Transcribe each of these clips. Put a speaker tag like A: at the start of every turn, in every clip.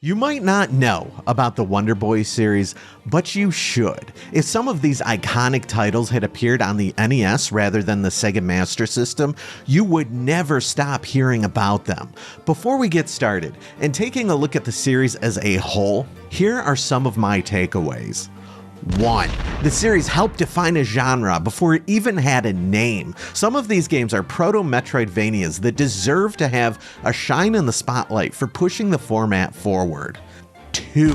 A: You might not know about the Wonder Boy series, but you should. If some of these iconic titles had appeared on the NES rather than the Sega Master System, you would never stop hearing about them. Before we get started, and taking a look at the series as a whole, here are some of my takeaways. 1. The series helped define a genre before it even had a name. Some of these games are proto-Metroidvanias that deserve to have a shine in the spotlight for pushing the format forward. 2.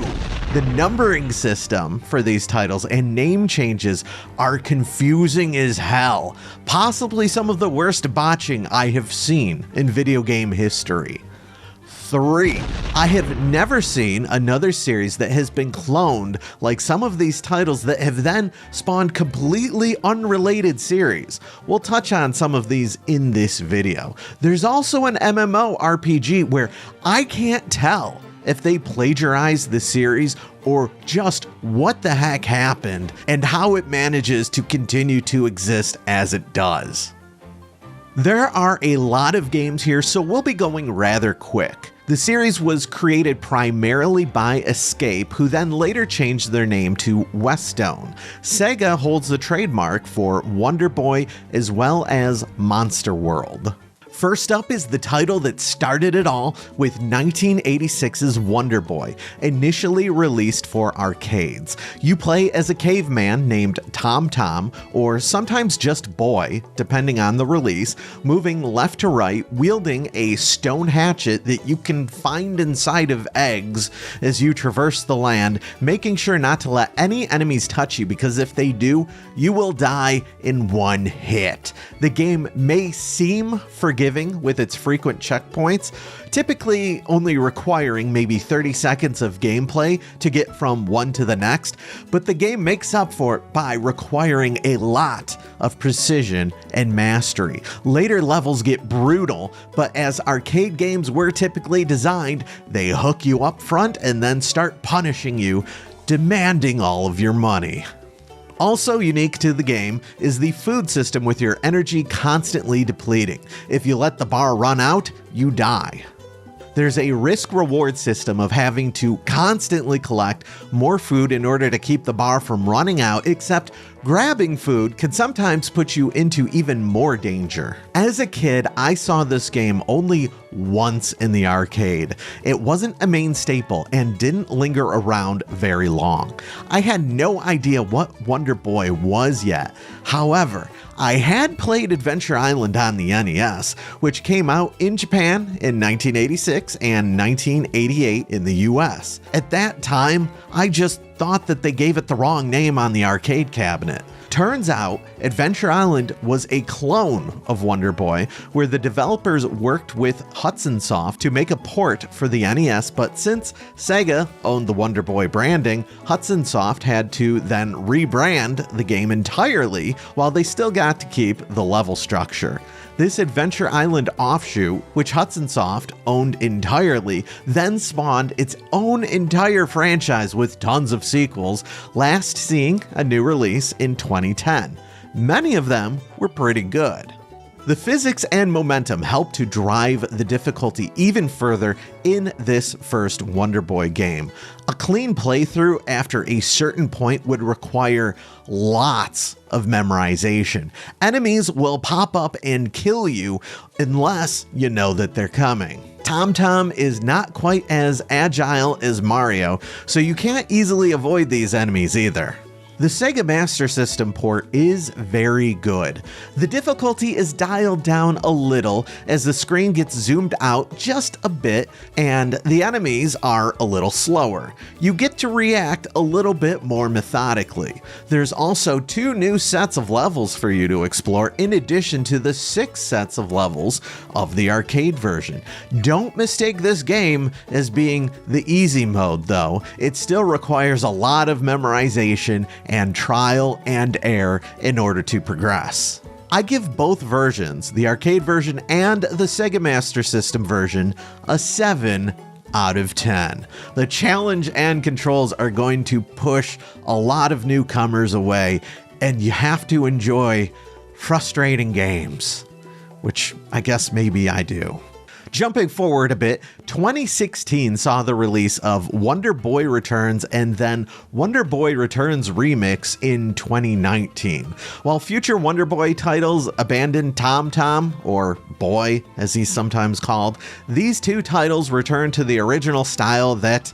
A: The numbering system for these titles and name changes are confusing as hell, possibly some of the worst botching I have seen in video game history. 3. I have never seen another series that has been cloned like some of these titles that have then spawned completely unrelated series. We'll touch on some of these in this video. There's also an MMORPG where I can't tell if they plagiarized the series or just what the heck happened and how it manages to continue to exist as it does. There are a lot of games here, so we'll be going rather quick. The series was created primarily by Escape, who then later changed their name to Westone. Sega holds the trademark for Wonder Boy as well as Monster World. First up is the title that started it all with 1986's Wonder Boy, initially released for arcades. You play as a caveman named Tom Tom, or sometimes just Boy, depending on the release, moving left to right, wielding a stone hatchet that you can find inside of eggs as you traverse the land, making sure not to let any enemies touch you, because if they do, you will die in one hit. The game may seem forgiving with its frequent checkpoints, typically only requiring maybe 30 seconds of gameplay to get from one to the next, but the game makes up for it by requiring a lot of precision and mastery. Later levels get brutal, but as arcade games were typically designed, they hook you up front and then start punishing you, demanding all of your money. Also unique to the game is the food system, with your energy constantly depleting. If you let the bar run out, you die. There's a risk-reward system of having to constantly collect more food in order to keep the bar from running out, except grabbing food can sometimes put you into even more danger. As a kid, I saw this game only once in the arcade. It wasn't a main staple and didn't linger around very long. I had no idea what Wonder Boy was yet. However, I had played Adventure Island on the NES, which came out in Japan in 1986 and 1988 in the US. At that time, I just thought that they gave it the wrong name on the arcade cabinet. Turns out, Adventure Island was a clone of Wonder Boy, where the developers worked with Hudson Soft to make a port for the NES, but since Sega owned the Wonder Boy branding, Hudson Soft had to then rebrand the game entirely, while they still got to keep the level structure. This Adventure Island offshoot, which Hudson Soft owned entirely, then spawned its own entire franchise with tons of sequels, last seeing a new release in 2010. Many of them were pretty good. The physics and momentum helped to drive the difficulty even further in this first Wonder Boy game. A clean playthrough after a certain point would require lots of memorization. Enemies will pop up and kill you unless you know that they're coming. Tom Tom is not quite as agile as Mario, so you can't easily avoid these enemies either. The Sega Master System port is very good. The difficulty is dialed down a little as the screen gets zoomed out just a bit and the enemies are a little slower. You get to react a little bit more methodically. There's also 2 new sets of levels for you to explore in addition to the 6 sets of levels of the arcade version. Don't mistake this game as being the easy mode though. It still requires a lot of memorization and trial and error in order to progress. I give both versions, the arcade version and the Sega Master System version, a 7 out of 10. The challenge and controls are going to push a lot of newcomers away, and you have to enjoy frustrating games, which I guess maybe I do. Jumping forward a bit, 2016 saw the release of Wonder Boy Returns and then Wonder Boy Returns Remix in 2019. While future Wonder Boy titles abandoned Tom Tom, or Boy as he's sometimes called, these two titles return to the original style that,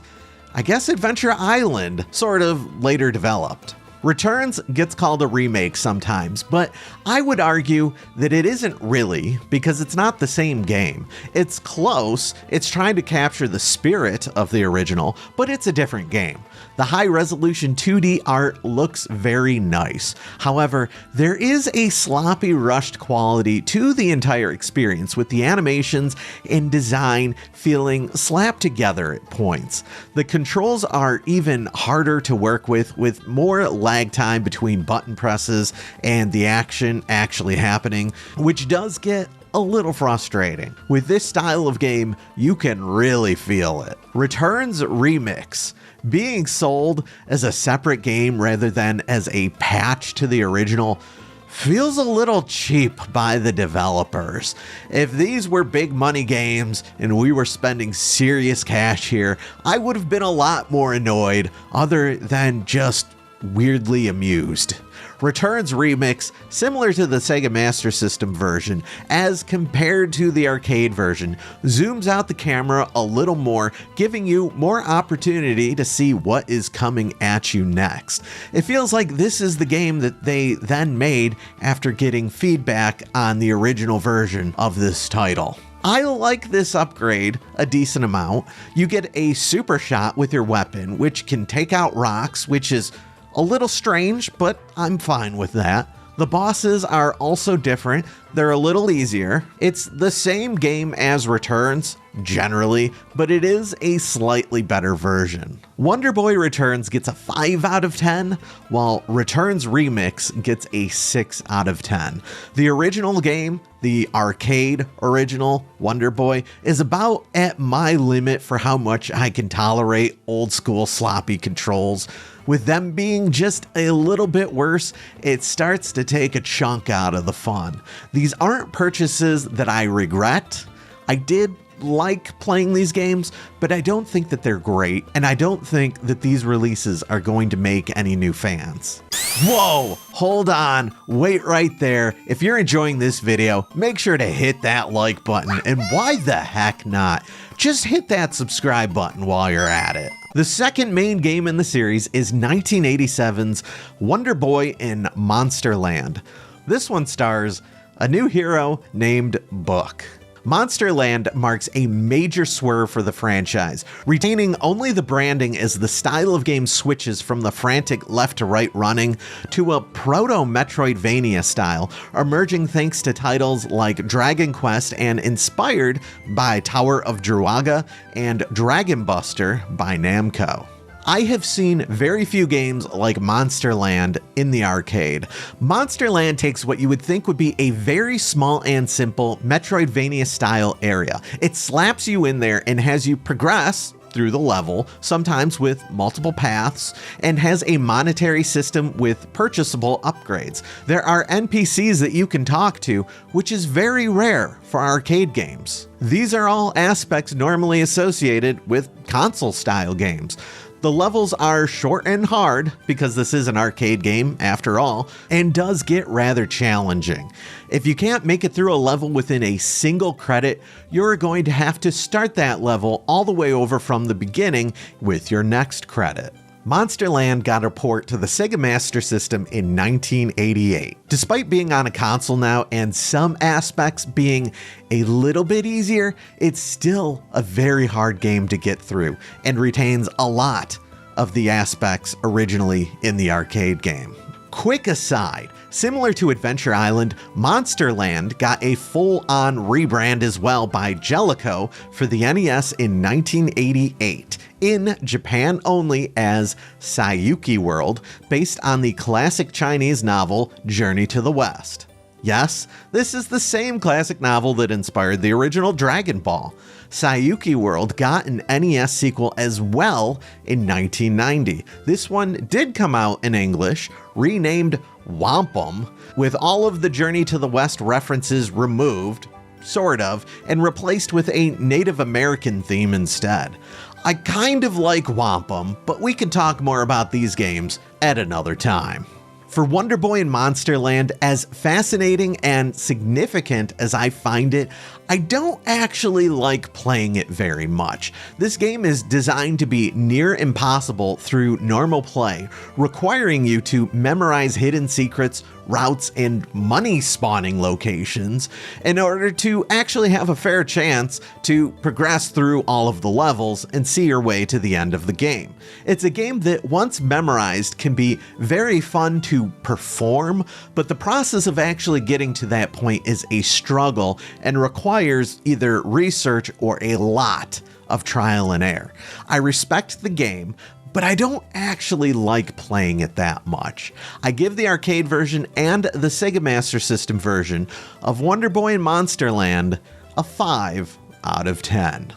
A: I guess, Adventure Island sort of later developed. Returns gets called a remake sometimes, but I would argue that it isn't really, because it's not the same game. It's close, it's trying to capture the spirit of the original, but it's a different game. The high-resolution 2D art looks very nice. However, there is a sloppy, rushed quality to the entire experience, with the animations and design feeling slapped together at points. The controls are even harder to work with more lag time between button presses and the action actually happening, which does get a little frustrating. With this style of game, you can really feel it. Returns Remix, being sold as a separate game rather than as a patch to the original, feels a little cheap by the developers. If these were big money games and we were spending serious cash here, I would have been a lot more annoyed, other than just weirdly amused. Returns Remix, similar to the Sega Master System version, as compared to the arcade version, zooms out the camera a little more, giving you more opportunity to see what is coming at you next. It feels like this is the game that they then made after getting feedback on the original version of this title. I like this upgrade a decent amount. You get a super shot with your weapon, which can take out rocks, which is a little strange, but I'm fine with that. The bosses are also different. They're a little easier. It's the same game as Returns, generally, but it is a slightly better version. Wonder Boy Returns gets a 5 out of 10, while Returns Remix gets a 6 out of 10. The original game, the arcade original Wonder Boy, is about at my limit for how much I can tolerate old school sloppy controls. With them being just a little bit worse, it starts to take a chunk out of the fun. These aren't purchases that I regret. I did like playing these games, but I don't think that they're great, and I don't think that these releases are going to make any new fans. Whoa, hold on, wait right there. If you're enjoying this video, make sure to hit that like button, and why the heck not? Just hit that subscribe button while you're at it. The second main game in the series is 1987's Wonder Boy in Monsterland. This one stars a new hero named Book. Monsterland marks a major swerve for the franchise, retaining only the branding as the style of game switches from the frantic left-to-right running to a proto-Metroidvania style, emerging thanks to titles like Dragon Quest and inspired by Tower of Druaga and Dragon Buster by Namco. I have seen very few games like Monsterland in the arcade. Monsterland takes what you would think would be a very small and simple Metroidvania style area. It slaps you in there and has you progress through the level, sometimes with multiple paths, and has a monetary system with purchasable upgrades. There are NPCs that you can talk to, which is very rare for arcade games. These are all aspects normally associated with console-style games. The levels are short and hard, because this is an arcade game after all, and does get rather challenging. If you can't make it through a level within a single credit, you're going to have to start that level all the way over from the beginning with your next credit. Monsterland got a port to the Sega Master System in 1988. Despite being on a console now and some aspects being a little bit easier, it's still a very hard game to get through and retains a lot of the aspects originally in the arcade game. Quick aside, similar to Adventure Island, Monsterland got a full-on rebrand as well by Jellico for the NES in 1988, in Japan only as Saiyuki World, based on the classic Chinese novel Journey to the West. Yes, this is the same classic novel that inspired the original Dragon Ball. Saiyuki World got an NES sequel as well in 1990. This one did come out in English, renamed Whomp Em, with all of the Journey to the West references removed, sort of, and replaced with a Native American theme instead. I kind of like Whomp Em, but we can talk more about these games at another time. For Wonder Boy and Monsterland, as fascinating and significant as I find it, I don't actually like playing it very much. This game is designed to be near impossible through normal play, requiring you to memorize hidden secrets, routes, and money spawning locations in order to actually have a fair chance to progress through all of the levels and see your way to the end of the game. It's a game that, once memorized, can be very fun to perform, but the process of actually getting to that point is a struggle and requires either research or a lot of trial and error. I respect the game, but I don't actually like playing it that much. I give the arcade version and the Sega Master System version of Wonder Boy and Monsterland a 5 out of 10.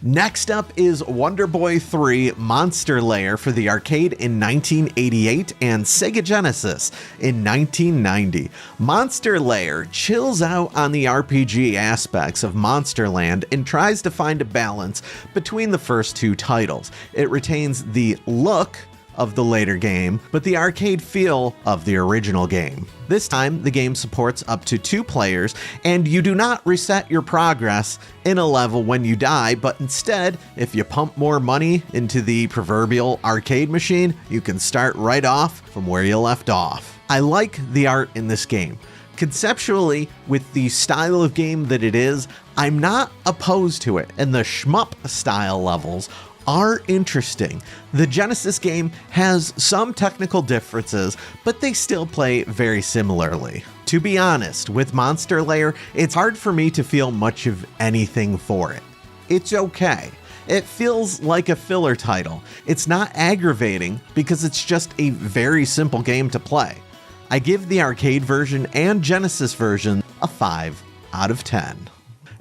A: Next up is Wonder Boy 3 Monster Lair for the arcade in 1988 and Sega Genesis in 1990. Monster Lair chills out on the RPG aspects of Monsterland and tries to find a balance between the first two titles. It retains the look of the later game, but the arcade feel of the original game. This time, the game supports up to 2 players, and you do not reset your progress in a level when you die, but instead, if you pump more money into the proverbial arcade machine, you can start right off from where you left off. I like the art in this game. Conceptually, with the style of game that it is, I'm not opposed to it, and the shmup style levels are interesting. The Genesis game has some technical differences, but they still play very similarly. To be honest, with Monster Lair, it's hard for me to feel much of anything for it. It's okay. It feels like a filler title. It's not aggravating because it's just a very simple game to play. I give the arcade version and Genesis version a 5 out of 10.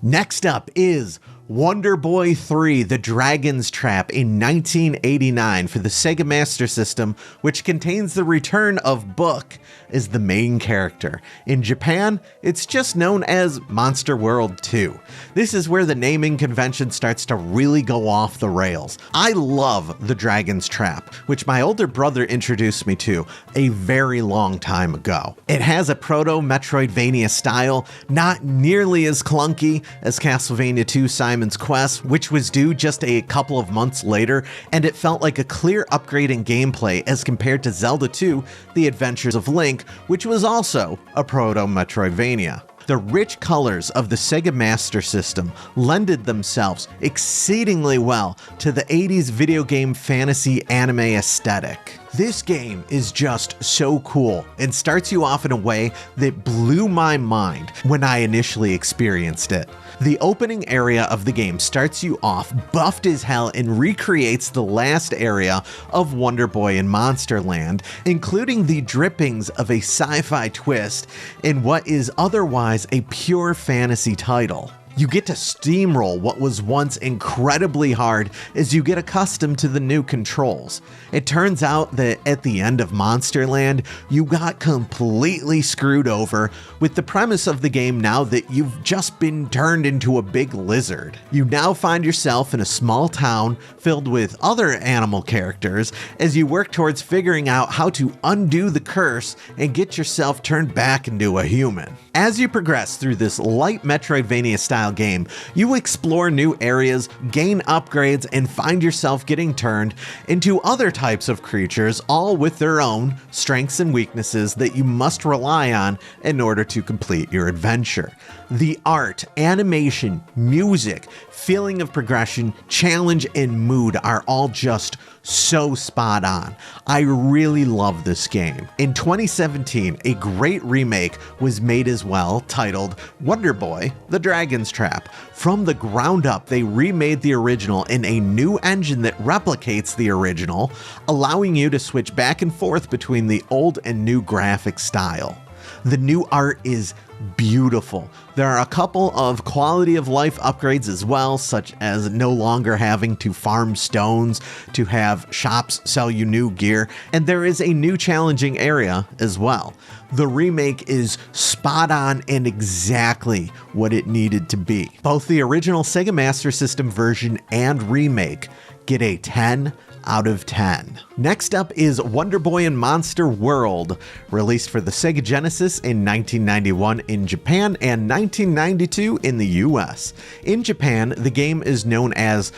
A: Next up is Wonder Boy 3 The Dragon's Trap in 1989 for the Sega Master System, which contains the return of Book as the main character. In Japan, it's just known as Monster World 2. This is where the naming convention starts to really go off the rails. I love The Dragon's Trap, which my older brother introduced me to a very long time ago. It has a proto-Metroidvania style, not nearly as clunky as Castlevania II Simon's Quest, which was due just a couple of months later, and it felt like a clear upgrade in gameplay as compared to Zelda 2: The Adventures of Link, which was also a proto-Metroidvania. The rich colors of the Sega Master System lended themselves exceedingly well to the 80s video game fantasy anime aesthetic. This game is just so cool and starts you off in a way that blew my mind when I initially experienced it. The opening area of the game starts you off buffed as hell and recreates the last area of Wonder Boy and Monsterland, including the drippings of a sci-fi twist in what is otherwise a pure fantasy title. You get to steamroll what was once incredibly hard as you get accustomed to the new controls. It turns out that at the end of Monsterland, you got completely screwed over with the premise of the game now that you've just been turned into a big lizard. You now find yourself in a small town filled with other animal characters as you work towards figuring out how to undo the curse and get yourself turned back into a human. As you progress through this light Metroidvania style game, you explore new areas, gain upgrades, and find yourself getting turned into other types of creatures, all with their own strengths and weaknesses that you must rely on in order to complete your adventure. The art, animation, music, feeling of progression, challenge, and mood are all just so spot on. I really love this game. In 2017, a great remake was made as well, titled Wonder Boy: The Dragon's Trap. From the ground up, they remade the original in a new engine that replicates the original, allowing you to switch back and forth between the old and new graphic style. The new art is beautiful. There are a couple of quality of life upgrades as well, such as no longer having to farm stones to have shops sell you new gear, and there is a new challenging area as well. The remake is spot on and exactly what it needed to be. Both the original Sega Master System version and remake get a 10 out of 10. Next up is Wonder Boy and Monster World, released for the Sega Genesis in 1991 in Japan and 1992 in the US. In Japan, the game is known as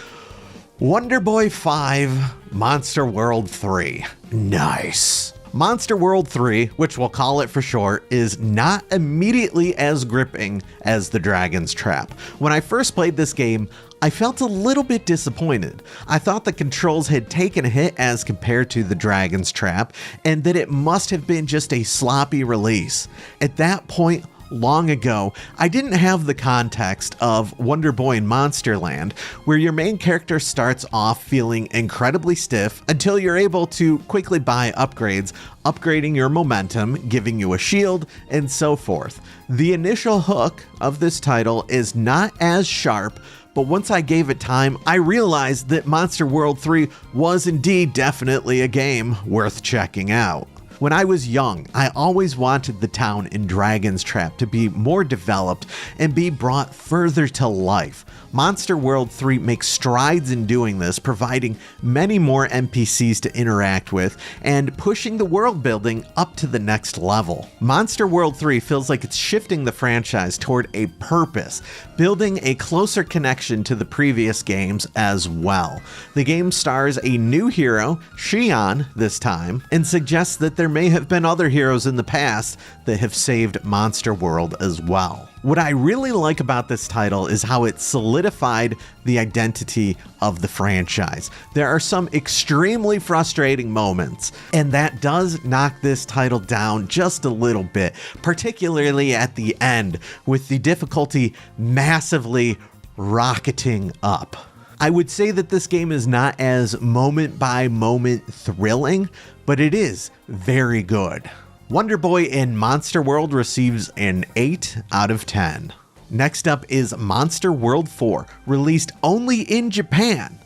A: Wonder Boy 5 Monster World 3. Nice. Monster World 3, which we'll call it for short, is not immediately as gripping as The Dragon's Trap. When I first played this game, I felt a little bit disappointed. I thought the controls had taken a hit as compared to The Dragon's Trap, and that it must have been just a sloppy release. At that point, long ago, I didn't have the context of Wonder Boy in Monsterland, where your main character starts off feeling incredibly stiff until you're able to quickly buy upgrades, upgrading your momentum, giving you a shield, and so forth. The initial hook of this title is not as sharp, but once I gave it time, I realized that Monster World 3 was indeed definitely a game worth checking out. When I was young, I always wanted the town in Dragon's Trap to be more developed and be brought further to life. Monster World 3 makes strides in doing this, providing many more NPCs to interact with and pushing the world building up to the next level. Monster World 3 feels like it's shifting the franchise toward a purpose, building a closer connection to the previous games as well. The game stars a new hero, Xion, this time, and suggests that there may have been other heroes in the past that have saved Monster World as well. What I really like about this title is how it solidified the identity of the franchise. There are some extremely frustrating moments, and that does knock this title down just a little bit, particularly at the end, with the difficulty massively rocketing up. I would say that this game is not as moment by moment thrilling, but it is very good. Wonder Boy in Monster World receives an 8 out of 10. Next up is Monster World 4, released only in Japan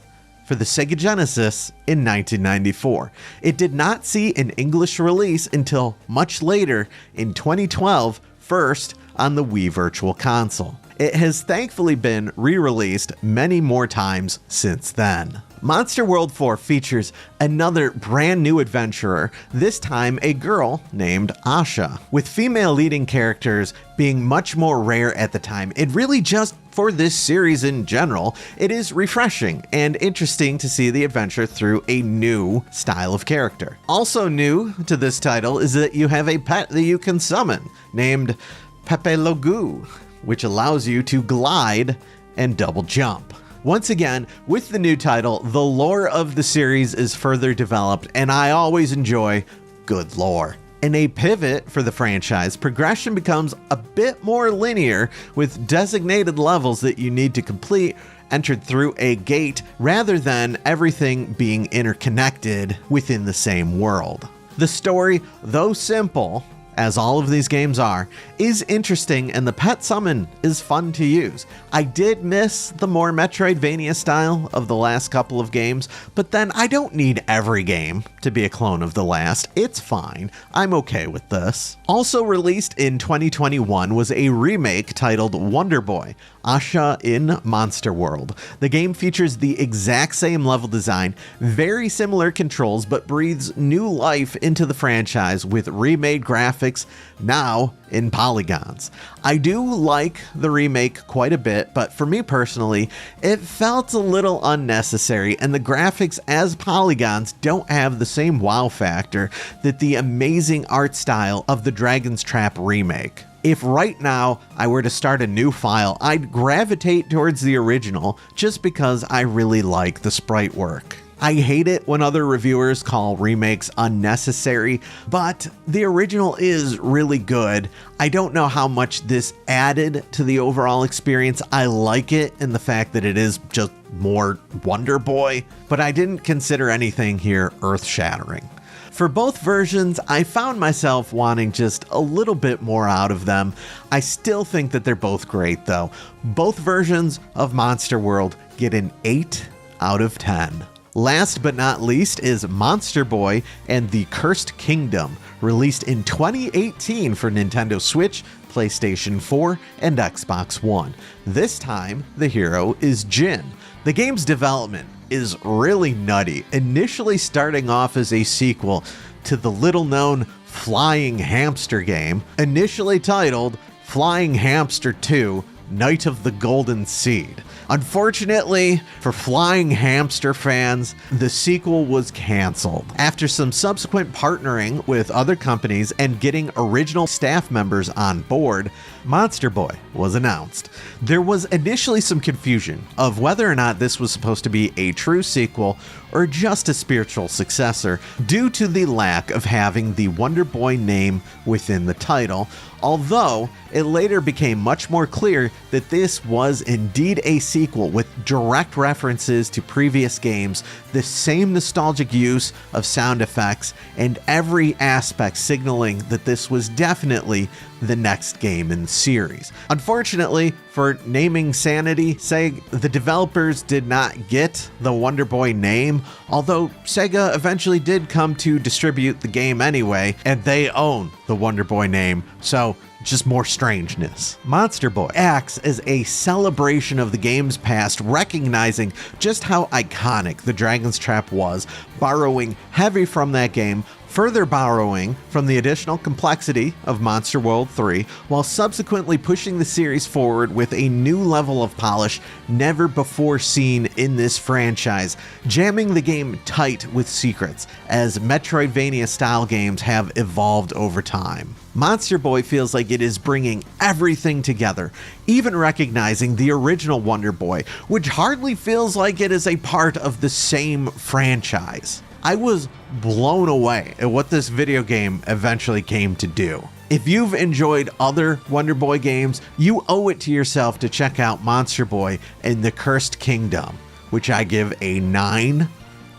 A: for the Sega Genesis in 1994. It did not see an English release until much later in 2012, first on the Wii Virtual Console. It has thankfully been re-released many more times since then. Monster World 4 features another brand new adventurer, this time a girl named Asha. With female leading characters being much more rare at the time, it really just, for this series in general, it is refreshing and interesting to see the adventure through a new style of character. Also new to this title is that you have a pet that you can summon, named Pepe Logu, which allows you to glide and double jump. Once again, with the new title, the lore of the series is further developed, and I always enjoy good lore. In a pivot for the franchise, progression becomes a bit more linear, with designated levels that you need to complete entered through a gate rather than everything being interconnected within the same world. The story, though simple, as all of these games are, is interesting, and the pet summon is fun to use. I did miss the more Metroidvania style of the last couple of games, but then I don't need every game to be a clone of the last. It's fine. I'm okay with this. Also released in 2021 was a remake titled Wonder Boy, Asha in Monster World. The game features the exact same level design, very similar controls, but breathes new life into the franchise with remade graphics now in polygons. I do like the remake quite a bit, but for me personally, it felt a little unnecessary, and the graphics as polygons don't have the same wow factor that the amazing art style of the Dragon's Trap remake. If right now I were to start a new file, I'd gravitate towards the original just because I really like the sprite work. I hate it when other reviewers call remakes unnecessary, but the original is really good. I don't know how much this added to the overall experience. I like it in the fact that it is just more Wonder Boy, but I didn't consider anything here earth-shattering. For both versions, I found myself wanting just a little bit more out of them. I still think that they're both great though. Both versions of Monster World get an 8 out of 10. Last but not least is Monster Boy and the Cursed Kingdom, released in 2018 for Nintendo Switch, PlayStation 4, and Xbox One. This time, the hero is Jin. The game's development is really nutty, initially starting off as a sequel to the little-known Flying Hamster game, initially titled Flying Hamster 2: Night of the Golden Seed. Unfortunately, for Flying Hamster fans, the sequel was canceled. After some subsequent partnering with other companies and getting original staff members on board, Monster Boy was announced. There was initially some confusion of whether or not this was supposed to be a true sequel or just a spiritual successor due to the lack of having the Wonder Boy name within the title, although it later became much more clear that this was indeed a sequel with direct references to previous games, the same nostalgic use of sound effects, and every aspect signaling that this was definitely the next game in the series. Unfortunately, for naming sanity sake, the developers did not get the Wonder Boy name, although Sega eventually did come to distribute the game anyway, and they own the Wonder Boy name, so just more strangeness. Monster Boy acts as a celebration of the game's past, recognizing just how iconic the Dragon's Trap was, borrowing heavy from that game, further borrowing from the additional complexity of Monster World 3, while subsequently pushing the series forward with a new level of polish never before seen in this franchise, jamming the game tight with secrets, as Metroidvania-style games have evolved over time. Monster Boy feels like it is bringing everything together, even recognizing the original Wonder Boy, which hardly feels like it is a part of the same franchise. I was blown away at what this video game eventually came to do. If you've enjoyed other Wonder Boy games, you owe it to yourself to check out Monster Boy and the Cursed Kingdom, which I give a 9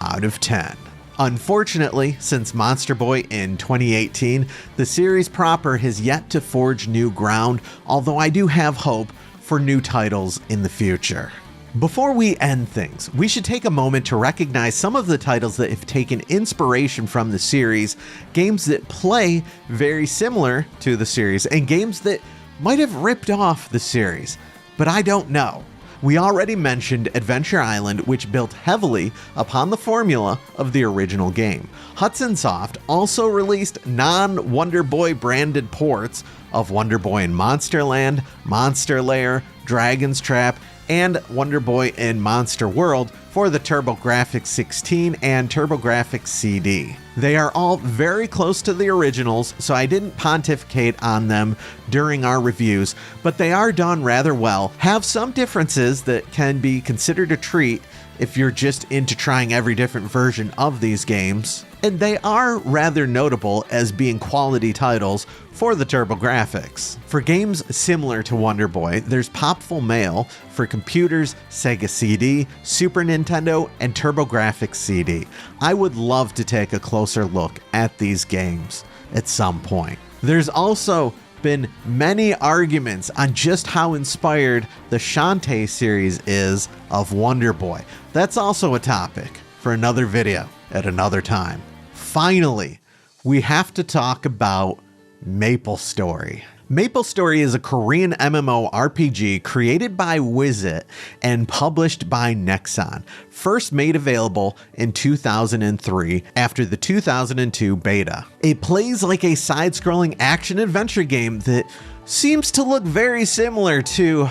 A: out of 10. Unfortunately, since Monster Boy in 2018, the series proper has yet to forge new ground, although I do have hope for new titles in the future. Before we end things, we should take a moment to recognize some of the titles that have taken inspiration from the series, games that play very similar to the series, and games that might have ripped off the series, but I don't know. We already mentioned Adventure Island, which built heavily upon the formula of the original game. Hudson Soft also released non-Wonder Boy branded ports of Wonder Boy in Monsterland, Monster Lair, Dragon's Trap, and Wonder Boy in Monster World for the TurboGrafx 16 and TurboGrafx CD. They are all very close to the originals, so I didn't pontificate on them during our reviews, but they are done rather well, have some differences that can be considered a treat if you're just into trying every different version of these games, and they are rather notable as being quality titles for the TurboGrafx. For games similar to Wonder Boy, there's Popful Mail for computers, Sega CD, Super Nintendo, and TurboGrafx CD. I would love to take a closer look at these games at some point. There's also been many arguments on just how inspired the Shantae series is of Wonder Boy. That's also a topic for another video at another time. Finally, we have to talk about MapleStory. MapleStory is a Korean MMORPG created by Wizit and published by Nexon, first made available in 2003 after the 2002 beta. It plays like a side-scrolling action-adventure game that seems to look very similar to,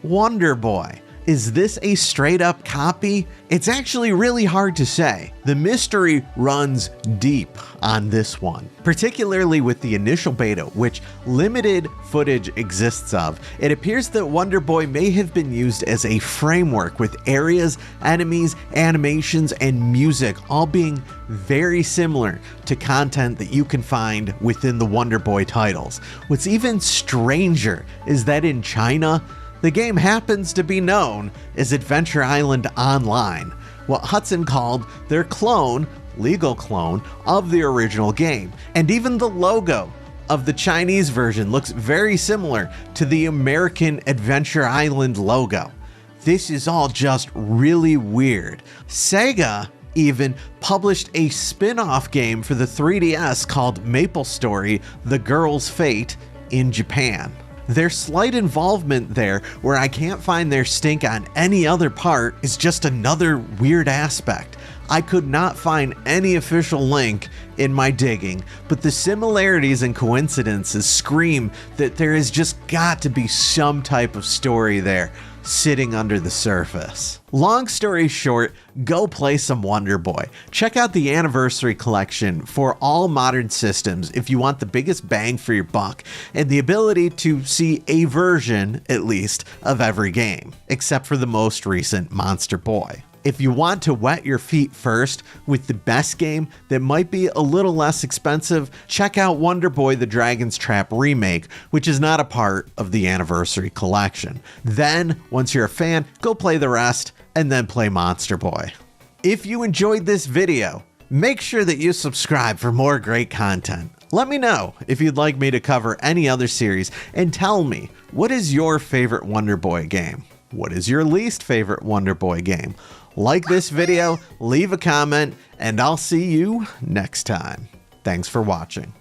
A: Wonder Boy. Is this a straight-up copy? It's actually really hard to say. The mystery runs deep on this one, particularly with the initial beta, which limited footage exists of. It appears that Wonder Boy may have been used as a framework, with areas, enemies, animations, and music all being very similar to content that you can find within the Wonder Boy titles. What's even stranger is that in China, the game happens to be known as Adventure Island Online, what Hudson called their clone legal clone of the original game. And even the logo of the Chinese version looks very similar to the American Adventure Island logo. This is all just really weird. Sega even published a spin-off game for the 3DS called MapleStory: The Girl's Fate in Japan. Their slight involvement there, where I can't find their stink on any other part, is just another weird aspect. I could not find any official link in my digging, but the similarities and coincidences scream that there has just got to be some type of story there sitting under the surface. Long story short, go play some Wonder Boy. Check out the Anniversary Collection for all modern systems if you want the biggest bang for your buck and the ability to see a version, at least, of every game, except for the most recent Monster Boy. If you want to wet your feet first with the best game that might be a little less expensive, check out Wonder Boy: The Dragon's Trap Remake, which is not a part of the Anniversary Collection. Then, once you're a fan, go play the rest, and then play Monster Boy. If you enjoyed this video, make sure that you subscribe for more great content. Let me know if you'd like me to cover any other series, and tell me, what is your favorite Wonder Boy game? What is your least favorite Wonder Boy game? Like this video, leave a comment, and I'll see you next time. Thanks for watching.